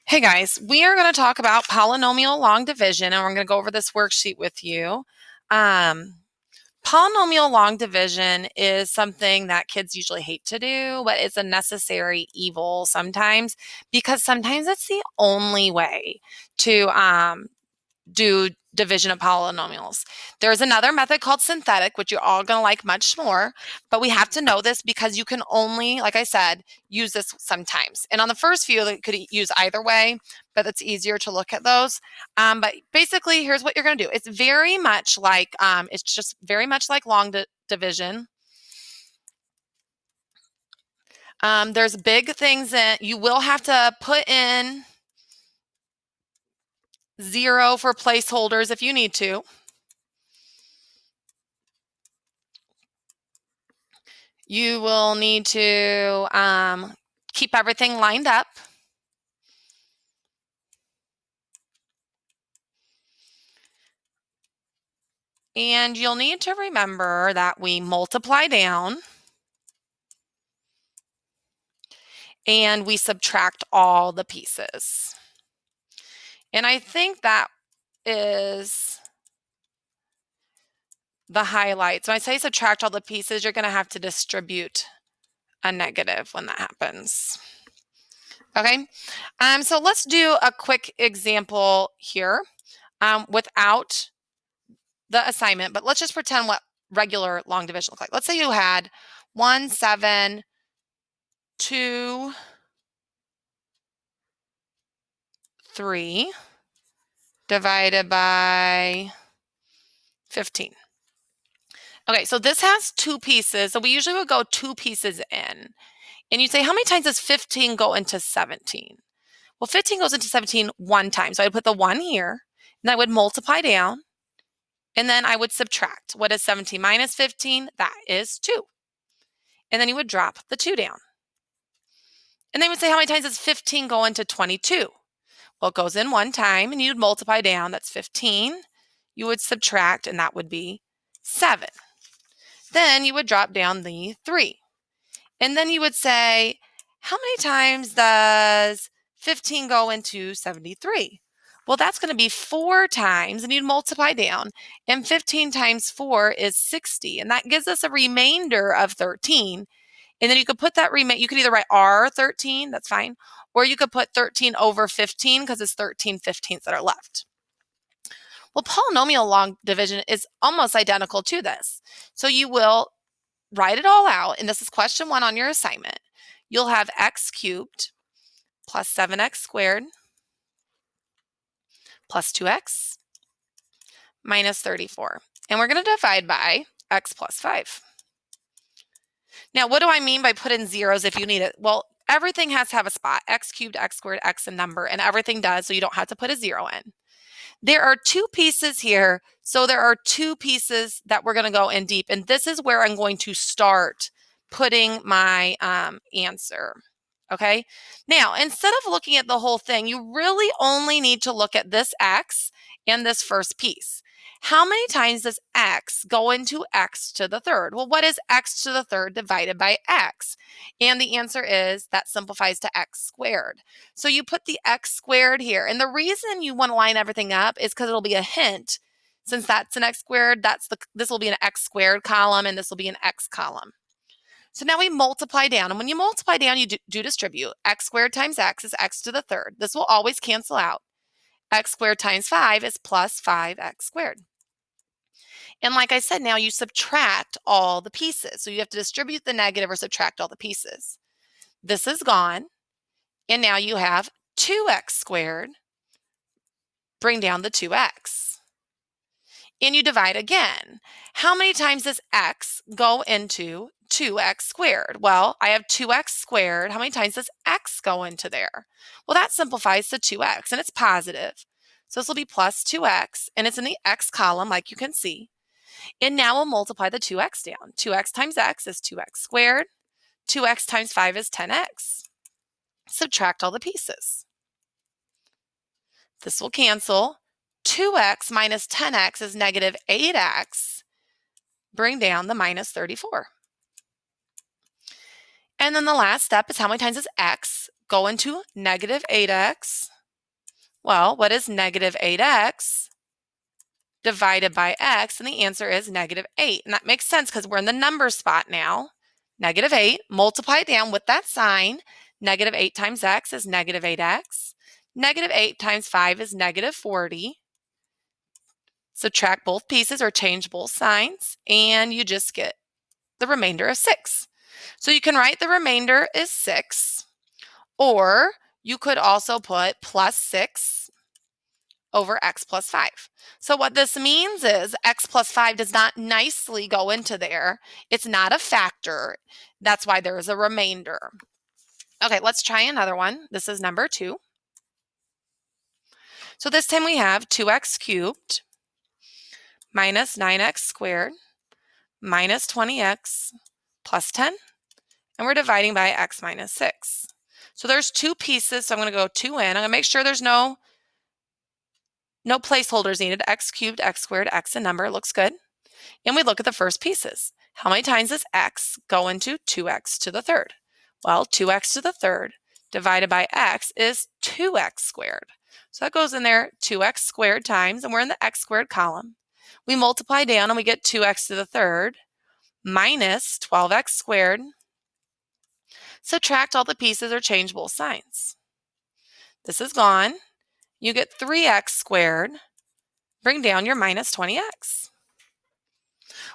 Hey guys, we are going to talk about polynomial long division, and we're going to go over this worksheet with you. Polynomial long division is something that kids usually hate to do, but it's a necessary evil sometimes because sometimes it's the only way to do division of polynomials. There's another method called synthetic, which you're all going to like much more, but we have to know this because you can only, like I said, use this sometimes. And on the first few, you could use either way, but it's easier to look at those. But basically, here's what you're going to do. It's very much like, it's just very much like long division. There's big things that you will have to put in 0 for placeholders if you need to. You will need to keep everything lined up. And you'll need to remember that we multiply down and we subtract all the pieces. And I think that is the highlights. When I say subtract all the pieces, you're going to have to distribute a negative when that happens. Okay, so let's do a quick example here without the assignment, but let's just pretend what regular long division looks like. Let's say you had 1, 7, 2, 3 divided by 15. Okay, so this has 2 pieces. So we usually would go 2 pieces in. And you'd say, how many times does 15 go into 17? Well, 15 goes into 17 one time. So I'd put the 1 here, and I would multiply down, and then I would subtract. What is 17 minus 15? That is 2. And then you would drop the 2 down. And they would say, how many times does 15 go into 22? Well, it goes in one time, and you'd multiply down. That's 15. You would subtract, and that would be 7. Then you would drop down the 3. And then you would say, how many times does 15 go into 73? Well, that's going to be 4 times, and you'd multiply down. And 15 times 4 is 60, and that gives us a remainder of 13. And then you could put that you could either write R13, that's fine, or you could put 13 over 15 because it's 13 15ths that are left. Well, polynomial long division is almost identical to this. So you will write it all out, and this is question 1 on your assignment. You'll have x cubed plus 7x squared plus 2x minus 34. And we're going to divide by x plus 5. Now, what do I mean by put in zeros if you need it? Well, everything has to have a spot. X cubed, x squared, x a number, and everything does, so you don't have to put a 0 in. There are 2 pieces here, so there are 2 pieces that we're going to go in deep, and this is where I'm going to start putting my answer. Okay, now instead of looking at the whole thing, you really only need to look at this x and this first piece. How many times does x go into x to the third? Well, what is x to the third divided by x? And the answer is that simplifies to x squared. So you put the x squared here. And the reason you want to line everything up is because it'll be a hint. Since that's an x squared, this will be an x squared column, and this will be an x column. So now we multiply down, and when you multiply down, you do distribute. X squared times x is x to the third. This will always cancel out. X squared times 5 is plus 5x squared. And like I said, now you subtract all the pieces. So you have to distribute the negative or subtract all the pieces. This is gone, and now you have 2x squared. Bring down the 2x. And you divide again. How many times does x go into 2x squared? Well, I have 2x squared. How many times does x go into there? Well, that simplifies to 2x, and it's positive. So this will be plus 2x, and it's in the x column, like you can see. And now we'll multiply the 2x down. 2x times x is 2x squared. 2x times 5 is 10x. Subtract all the pieces. This will cancel. 2x minus 10x is negative 8x. Bring down the minus 34. And then the last step is how many times does x go into negative 8x Well, what is negative 8x divided by x? And the answer is negative 8. And that makes sense because we're in the number spot now. Negative 8, multiply it down with that sign. Negative 8 times x is negative 8x. Negative 8 times 5 is negative 40. Subtract both pieces or change both signs, and you just get the remainder of 6. So you can write the remainder is 6, or you could also put plus 6 over x plus 5. So what this means is x plus 5 does not nicely go into there. It's not a factor. That's why there is a remainder. Okay, let's try another one. This is number 2. So this time we have 2x cubed minus 9x squared minus 20x plus 10, and we're dividing by x minus 6. So there's 2 pieces, so I'm going to go 2 in. I'm going to make sure there's no placeholders needed. X cubed, x squared, x a number, looks good. And we look at the first pieces. How many times does x go into 2x to the third? Well, 2x to the third divided by x is 2x squared. So that goes in there 2x squared times, and we're in the x squared column. We multiply down and we get 2x to the third minus 12x squared. Subtract all the pieces or change both signs. This is gone. You get 3x squared. Bring down your minus 20x.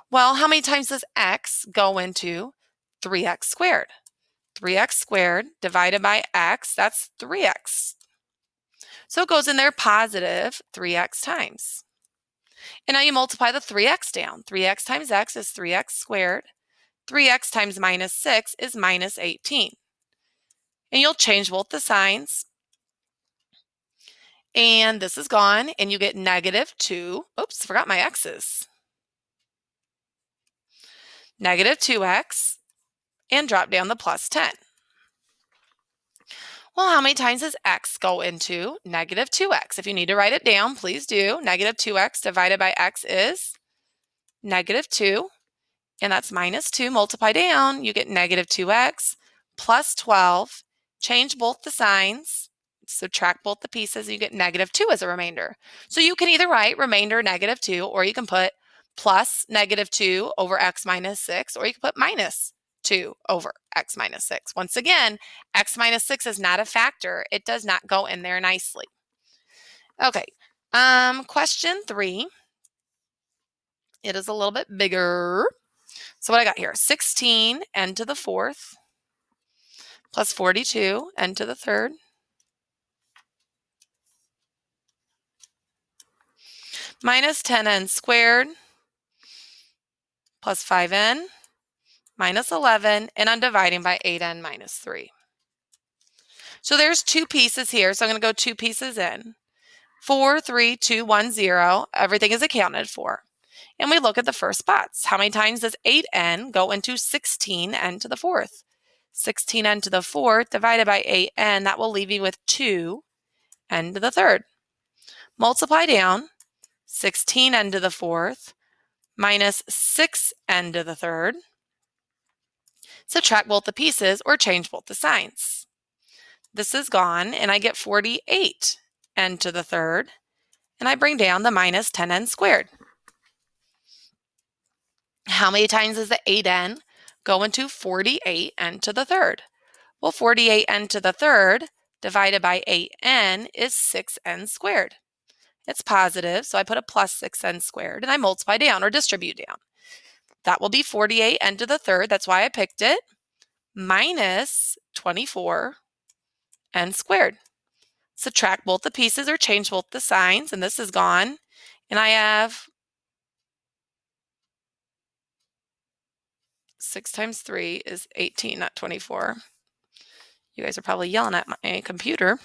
Well, how many times does x go into 3x squared? 3x squared divided by x, that's 3x. So it goes in there positive 3x times. And now you multiply the 3x down. 3x times x is 3x squared. 3x times minus 6 is minus 18. And you'll change both the signs. And this is gone, and you get negative 2. Oops, forgot my x's. Negative 2x, and drop down the plus 10. Well, how many times does x go into negative 2x? If you need to write it down, please do. Negative 2x divided by x is negative 2, and that's minus 2. Multiply down, you get negative 2x plus 12. Change both the signs. Subtract both the pieces, and you get negative 2 as a remainder. So you can either write remainder negative 2, or you can put plus negative 2 over x minus 6, or you can put minus 2 over x minus 6. Once again, x minus 6 is not a factor. It does not go in there nicely. Okay, question 3. It is a little bit bigger. So what I got here, 16 n to the 4th plus 42 n to the 3rd minus 10n squared plus 5n minus 11, and I'm dividing by 8n minus 3. So there's 2 pieces here, so I'm going to go 2 pieces in. 4, 3, 2, 1, 0. Everything is accounted for. And we look at the first spots. How many times does 8n go into 16n to the 4th? 16n to the 4th divided by 8n, that will leave you with 2n to the 3rd. Multiply down, 16n to the 4th minus 6n to the 3rd. Subtract both the pieces or change both the signs. This is gone, and I get 48n to the 3rd, and I bring down the minus 10n squared. How many times does the 8n go into 48n to the 3rd? Well, 48n to the 3rd divided by 8n is 6n squared. It's positive, so I put a plus 6n squared, and I multiply down or distribute down. That will be 48n to the 3rd, that's why I picked it, minus 24n squared. Subtract both the pieces or change both the signs, and this is gone. And I have 6 times 3 is 18, not 24. You guys are probably yelling at my computer.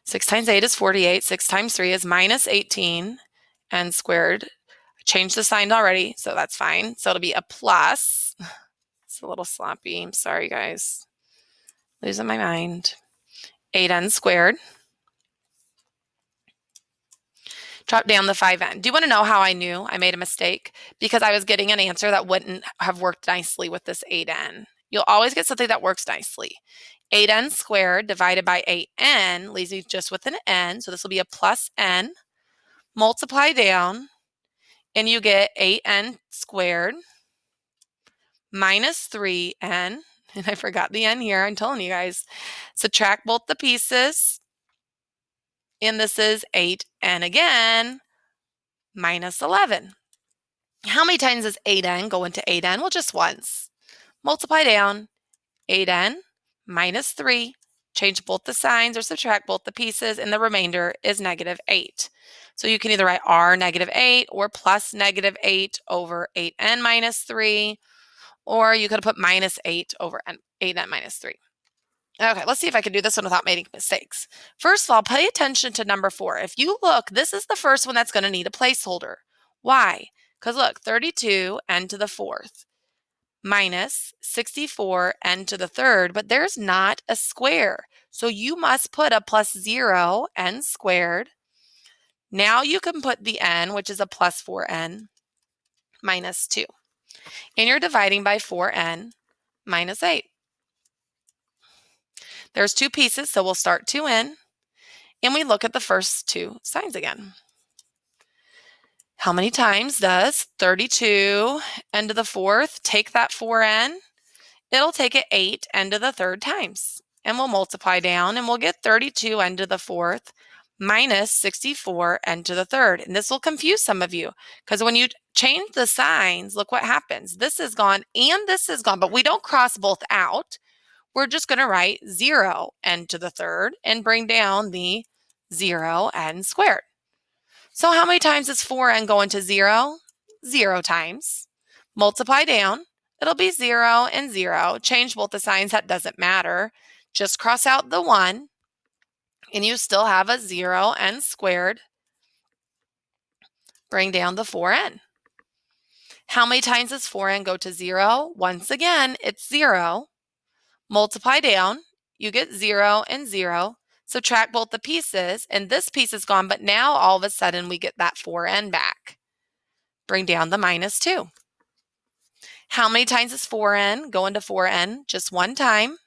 6 times 8 is 48. 6 times 3 is minus 18 n squared. I changed the sign already, so that's fine. So it'll be a plus. It's a little sloppy. I'm sorry, guys. Losing my mind. 8n squared. Drop down the 5n. Do you want to know how I knew I made a mistake? Because I was getting an answer that wouldn't have worked nicely with this 8n. You'll always get something that works nicely. 8n squared divided by 8n leaves me just with an n, so this will be a plus n. Multiply down, and you get 8n squared minus 3n, and I forgot the n here, I'm telling you guys. Subtract both the pieces, and this is 8n again, minus 11. How many times does 8n go into 8n? Well, just once. Multiply down, 8n minus 3, change both the signs or subtract both the pieces, and the remainder is negative 8. So you can either write r negative 8 or plus negative 8 over 8n minus 3, or you could have put minus 8 over 8n minus 3. Okay, let's see if I can do this one without making mistakes. First of all, pay attention to number 4. If you look, this is the first one that's going to need a placeholder. Why? Because look, 32 n to the 4th minus 64 n to the 3rd, but there's not a square. So you must put a plus 0, n squared. Now you can put the n, which is a plus 4n minus 2. And you're dividing by 4n minus 8. There's two pieces, so we'll start 2n, and we look at the first two signs again. How many times does 32 n to the 4th take that 4n? It'll take it 8 n to the 3rd times, and we'll multiply down, and we'll get 32 n to the 4th minus 64 n to the 3rd. And this will confuse some of you, because when you change the signs, look what happens. This is gone and this is gone, but we don't cross both out. We're just going to write 0 n to the 3rd and bring down the 0 n squared. So how many times does 4n go into 0? 0 times. Multiply down. It'll be 0 and 0. Change both the signs. That doesn't matter. Just cross out the 1, and you still have a 0 n squared. Bring down the 4n. How many times does 4n go to 0? Once again, it's 0. Multiply down, you get 0 and 0. Subtract both the pieces, and this piece is gone, but now all of a sudden we get that 4n back. Bring down the minus 2. How many times does 4n go into 4n? Just one time.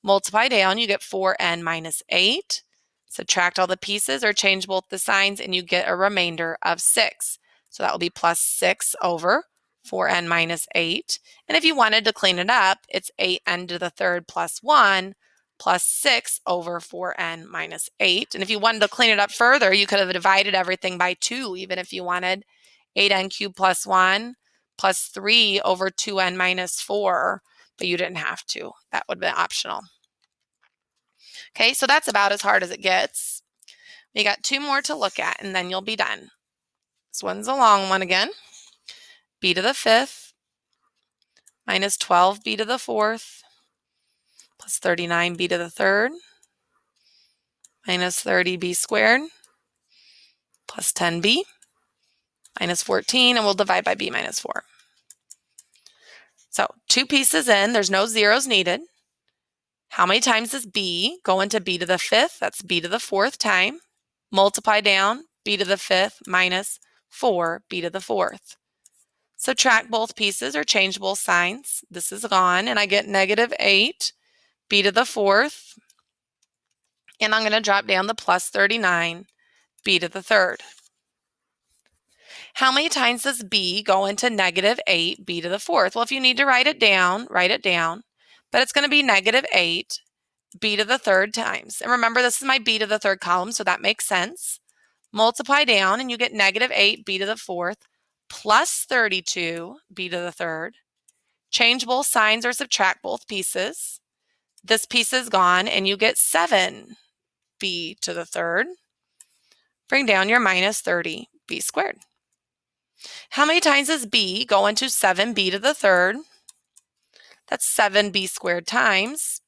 Multiply down, you get 4n minus 8. Subtract all the pieces or change both the signs, and you get a remainder of 6. So that will be plus 6 over 4n minus 8. And if you wanted to clean it up, it's 8n to the 3rd plus 1 plus 6 over 4n minus 8. And if you wanted to clean it up further, you could have divided everything by 2, even if you wanted 8n cubed plus 1 plus 3 over 2n minus 4, but you didn't have to. That would have been optional. Okay, so that's about as hard as it gets. We got 2 more to look at, and then you'll be done. This one's a long one again. B to the 5th minus 12b to the 4th plus 39b to the 3rd minus 30b squared plus 10b minus 14, and we'll divide by b minus 4. So 2 pieces in, there's no zeros needed. How many times does b go into b to the 5th? That's b to the 4th time. Multiply down, b to the 5th minus 4b to the 4th. Subtract both pieces or change both signs. This is gone, and I get negative 8 b to the 4th, and I'm going to drop down the plus 39 b to the 3rd. How many times does b go into negative 8 b to the 4th? Well, if you need to write it down, but it's going to be negative 8 b to the 3rd times. And remember, this is my b to the 3rd column, so that makes sense. Multiply down, and you get negative 8 b to the 4th plus 32 b to the 3rd. Change both signs or subtract both pieces. This piece is gone, and you get 7 b to the 3rd. Bring down your minus 30 b squared. How many times does b go into 7b to the 3rd? That's 7b squared times.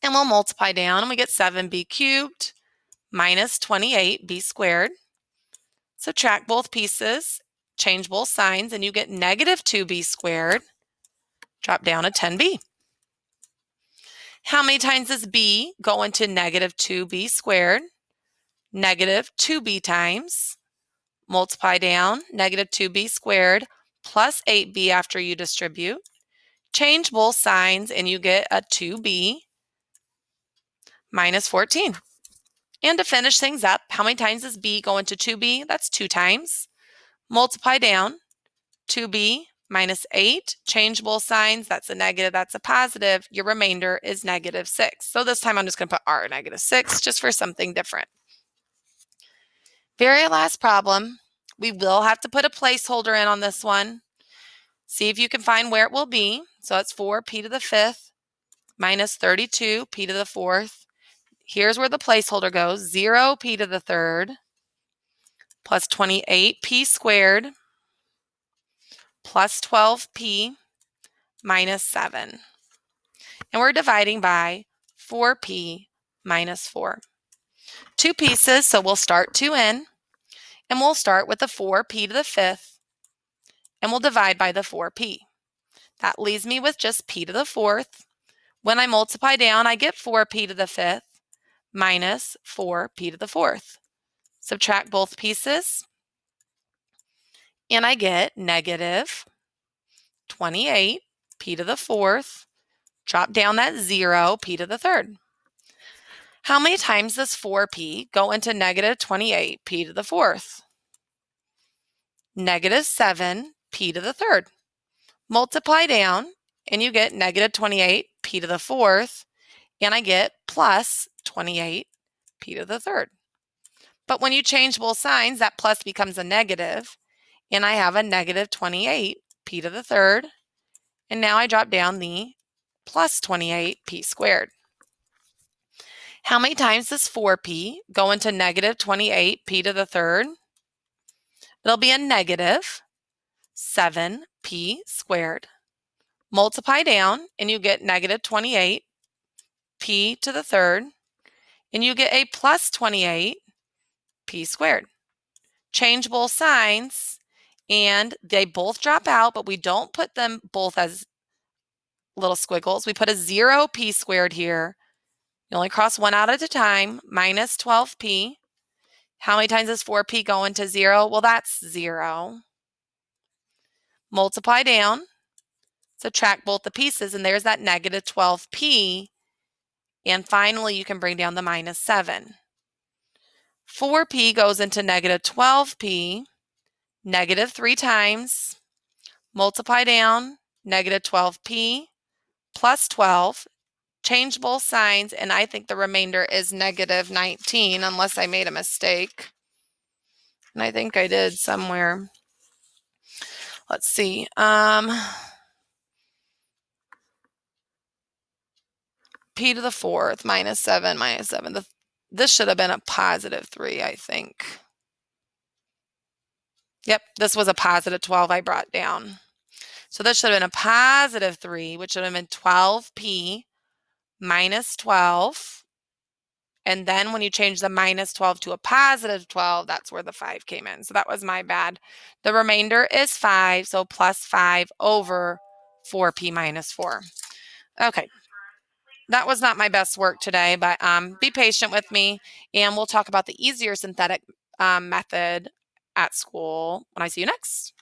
And we'll multiply down, and we get 7b cubed minus 28b squared. Subtract both pieces, change both signs, and you get negative 2b squared. Drop down a 10b. How many times does b go into negative 2b squared? Negative 2b times. Multiply down, negative 2b squared plus 8b after you distribute. Change both signs, and you get a 2b. minus 14. And to finish things up, how many times does b go into 2b? That's 2 times. Multiply down, 2b minus 8. Change both signs. That's a negative, that's a positive. Your remainder is negative 6. So this time I'm just going to put r negative 6 just for something different. Very last problem. We will have to put a placeholder in on this one. See if you can find where it will be. So it's 4p to the 5th minus 32p to the 4th. Here's where the placeholder goes. 0p to the 3rd plus 28p squared plus 12p minus 7. And we're dividing by 4p minus 4. Two pieces, so we'll start 2 in, and we'll start with the 4p to the 5th, and we'll divide by the 4p. That leaves me with just p to the 4th. When I multiply down, I get 4p to the 5th minus 4p to the 4th. Subtract both pieces, and I get negative 28p to the 4th. Drop down that 0p to the 3rd. How many times does 4p go into negative 28p to the 4th? Negative 7p to the 3rd. Multiply down, and you get negative 28p to the 4th, and I get plus 28p to the 3rd. But when you change both signs, that plus becomes a negative, and I have a negative 28p to the 3rd, and now I drop down the plus 28p squared. How many times does 4p go into negative 28p to the 3rd? It'll be a negative 7p squared. Multiply down, and you get negative 28p to the 3rd, and you get a plus 28p squared. Change both signs, and they both drop out, but we don't put them both as little squiggles. We put a 0p squared here. You only cross one out at a time, minus 12p. How many times does 4p go into 0? Well, that's 0. Multiply down, subtract both the pieces, and there's that negative 12p. And finally, you can bring down the minus 7. 4p goes into negative 12p, negative 3 times. Multiply down, negative 12p plus 12. Change both signs, and I think the remainder is negative 19, unless I made a mistake. And I think I did somewhere. Let's see. P to the 4th minus 7 minus 7. This should have been a positive 3, I think. Yep, this was a positive 12 I brought down. So this should have been a positive 3, which should have been 12p minus 12. And then when you change the minus 12 to a positive 12, that's where the 5 came in. So that was my bad. The remainder is 5, so plus 5 over 4p minus 4. Okay. That was not my best work today, but be patient with me, and we'll talk about the easier synthetic method at school when I see you next.